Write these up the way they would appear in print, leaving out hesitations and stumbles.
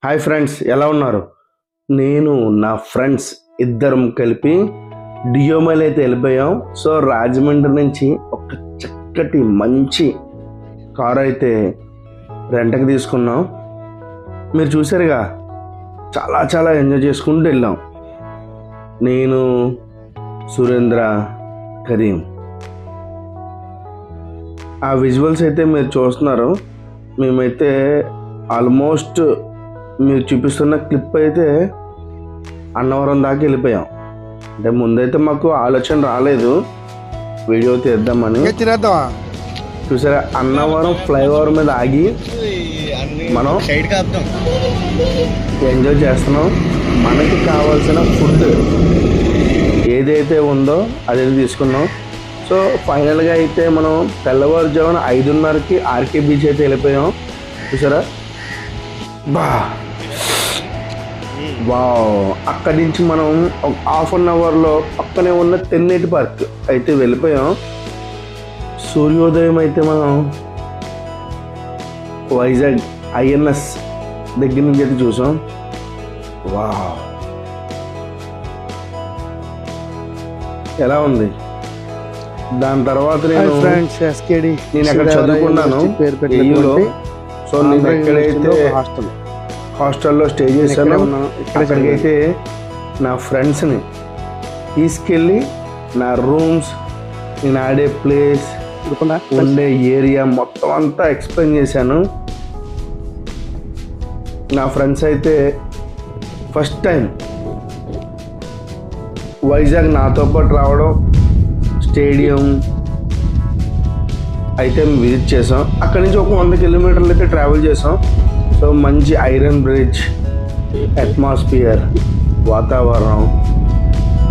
Hi friends, ఎలా ఉన్నారు? నేను నా ఫ్రెండ్స్ ఇద్దరం కలిపి డియోమైల్ అయితే వెళ్ళిపోయాం. సో రాజమండ్రి నుంచి ఒక చక్కటి మంచి కారు అయితే రెంట్కి తీసుకున్నాం. మీరు చూసారుగా, చాలా చాలా ఎంజాయ్ చేసుకుంటూ వెళ్ళాం. నేను, సురేంద్ర, కరీం. ఆ విజువల్స్ అయితే మీరు చూస్తున్నారు. మేమైతే ఆల్మోస్ట్ మీరు చూపిస్తున్న క్లిప్ అయితే అన్నవరం దాకా వెళ్ళిపోయాం. అంటే ముందైతే మాకు ఆలోచన రాలేదు వీడియో తీద్దామని. చూసారా, అన్నవరం ఫ్లైఓవర్ మీద ఆగి మనం ఎంజాయ్ చేస్తున్నాం. మనకి కావాల్సిన ఫుడ్ ఏదైతే ఉందో అదే తీసుకున్నాం. సో ఫైనల్గా అయితే మనం తెల్లవారుజామున 5:30కి ఆర్కే బీచ్ అయితే వెళ్ళిపోయాం. చూసారా, వావ్. అక్కడి నుంచి మనం ఒక ½ అన్ అవర్లో పక్కనే ఉన్న తెన్నేటి పార్క్ అయితే వెళ్ళిపోయాం. సూర్యోదయం అయితే మనం వైజాగ్ ఐఎన్ఎస్ దగ్గర నుంచి అయితే చూసాం. వావ్, ఎలా ఉంది? దాని తర్వాత నేను అక్కడ చదువుకున్నాను ఏయూలో. సో నేను ఎక్కడైతే హాస్టల్లో స్టే చేశాను, అక్కడికైతే నా ఫ్రెండ్స్ని తీసుకెళ్ళి నా రూమ్స్, నేను ఆడే ప్లేస్, ఉండే ఏరియా మొత్తం అంతా ఎక్స్ప్లెయిన్ చేశాను. నా ఫ్రెండ్స్ అయితే ఫస్ట్ టైం వైజాగ్ నాతో పాటు రావడం, స్టేడియం అయితే విజిట్ చేసాం. అక్కడి నుంచి ఒక 100 కిలోమీటర్లు అయితే ట్రావెల్ చేసాం. సో మంచి ఐరన్ బ్రిడ్జ్, అట్మాస్ఫియర్, వాతావరణం.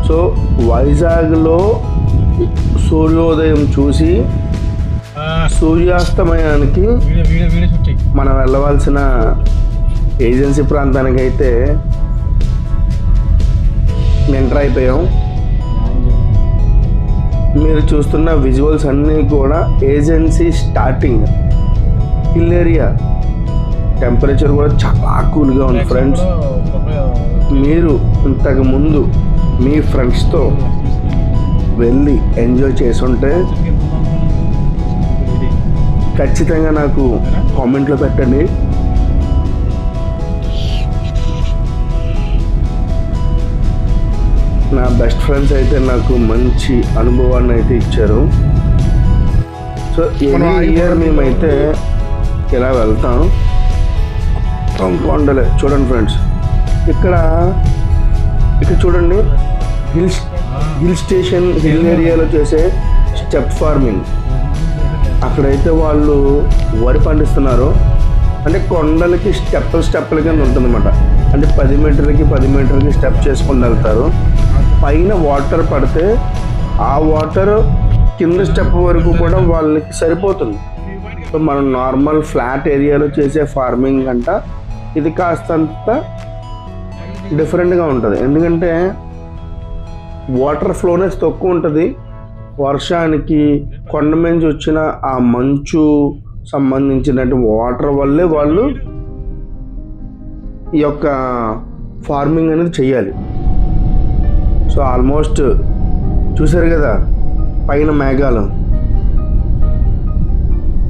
సో వైజాగ్లో సూర్యోదయం చూసి సూర్యాస్తమయానికి మనం వెళ్ళవలసిన ఏజెన్సీ ప్రాంతానికి అయితే ఎంటర్ అయిపోయాం. మీరు చూస్తున్న విజువల్స్ అన్నీ కూడా agency starting hill area. Temperature కూడా చాలా కూల్గా ఉంది ఫ్రెండ్స్. మీరు ఇంతకు ముందు మీ ఫ్రెండ్స్తో వెళ్ళి ఎంజాయ్ చేసుంటే ఖచ్చితంగా నాకు కామెంట్లో పెట్టండి. నా బెస్ట్ ఫ్రెండ్స్ అయితే నాకు మంచి అనుభవాన్ని అయితే ఇచ్చారు. సో ఎవ్రీ ఇయర్ మేమైతే ఇలా వెళ్తాం. కొండలే చూడండి ఫ్రెండ్స్, ఇక్కడ చూడండి, హిల్ స్టేషన్, హిల్ ఏరియాలో చేసే స్టెప్ ఫార్మింగ్. అక్కడైతే వాళ్ళు వరి పండిస్తున్నారు. అంటే కొండలకి స్టెప్పుల కింద ఉంటుందన్నమాట. అంటే 10 మీటర్లకి స్టెప్ చేసుకుని వెళ్తారు. పైన వాటర్ పడితే ఆ వాటర్ కింద స్టెప్ వరకు కూడా వాళ్ళకి సరిపోతుంది. సో మనం నార్మల్ ఫ్లాట్ ఏరియాలో చేసే ఫార్మింగ్ అంట ఇది కాస్తంత డిఫరెంట్గా ఉంటుంది. ఎందుకంటే వాటర్ ఫ్లోనెస్ తక్కువ ఉంటుంది. వర్షానికి కొండ నుంచి వచ్చిన ఆ మంచు సంబంధించినటువంటి వాటర్ వల్లే వాళ్ళు ఈ యొక్క ఫార్మింగ్ అనేది చెయ్యాలి. సో ఆల్మోస్ట్ చూసారు కదా పైన మేఘాలు,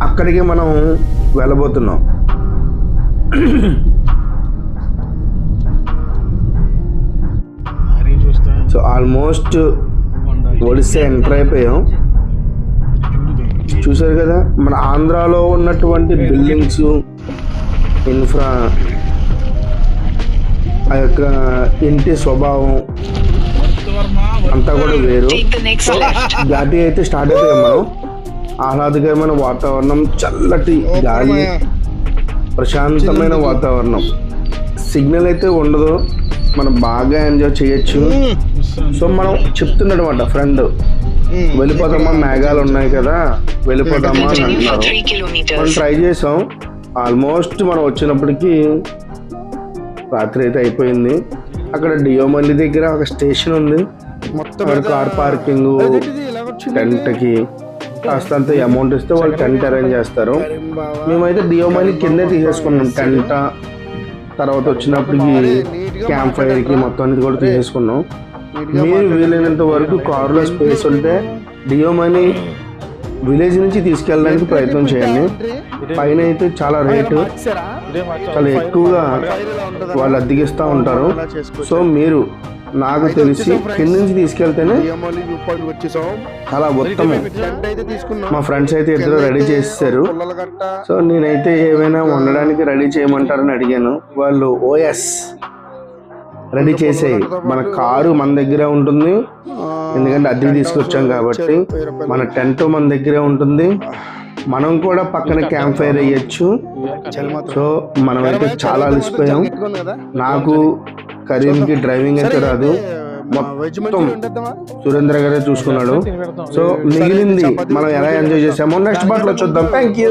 అక్కడికి మనం వెళ్ళబోతున్నాం. సో ఆల్మోస్ట్ ఒడిస్సా ఎంటర్ అయిపోయాం. చూసారు కదా, మన ఆంధ్రాలో ఉన్నటువంటి బిల్డింగ్స్, ఇన్ఫ్రా, ఆ యొక్క ఇంటి స్వభావం అంతా కూడా వేరు. ఘాటి అయితే స్టార్ట్ అయిపోయాం మనం. ఆహ్లాదకరమైన వాతావరణం, చల్లటి గాలి, ప్రశాంతమైన వాతావరణం. సిగ్నల్ అయితే ఉండదు, మనం బాగా ఎంజాయ్ చేయొచ్చు. సో మనం చెప్తున్నాడు అన్నమాట, ఫ్రెండ్ వెళ్ళిపోతామా, మేఘాలు ఉన్నాయి కదా వెళ్ళిపోతామా అని అంటున్నారు. మనం ట్రై చేసాం. ఆల్మోస్ట్ మనం వచ్చినప్పటికీ రాత్రి అయితే అయిపోయింది. అక్కడ డియోమల్లి దగ్గర ఒక స్టేషన్ ఉంది, మొత్తం కార్ పార్కింగ్, టెంట్కి కాస్తంత అమౌంట్ ఇస్తే వాళ్ళు టెంట్ అరేంజ్ చేస్తారు. మేమైతే డియోమల్లి కిందే తీసేసుకున్నాం టెంట్. తర్వాత వచ్చినప్పటికి క్యాంప్ ఫైర్కి మొత్తం అనేది కూడా తీసేసుకున్నాం. మీరు వీలైనంత వరకు కారులో స్పేస్ ఉంటే డియోమని విలేజ్ నుంచి తీసుకెళ్ళడానికి ప్రయత్నం చేయండి. పైన అయితే చాలా రేటు, చాలా ఎక్కువగా వాళ్ళు అద్దెకిస్తూ ఉంటారు. సో మీరు నాకు తెలిసి కింద నుంచి తీసుకెళ్తేనే చాలా ఉత్తమం. మా ఫ్రెండ్స్ అయితే ఇద్దరు రెడీ చేసేసారు. సో నేనైతే ఏమైనా వండడానికి రెడీ చేయమంటారని అడిగాను. వాళ్ళు ఓఎస్ రెడీ చేసేయి, మన కారు మన దగ్గరే ఉంటుంది, ఎందుకంటే అద్దెకి తీసుకొచ్చాం కాబట్టి మన టెంట్ మన దగ్గరే ఉంటుంది, మనం కూడా పక్కన క్యాంప్ ఫైర్ అయ్యొచ్చు. సో మనమైతే చాలా అలసిపోయాం. నాకు కరీంకి డ్రైవింగ్ అయితే రాదు, మొత్తం సురేంద్ర గారే చూసుకున్నాడు. సో మిగిలింది మనం ఎలా ఎంజాయ్ చేసామో నెక్స్ట్ పార్ట్లో చూద్దాం. Thank you.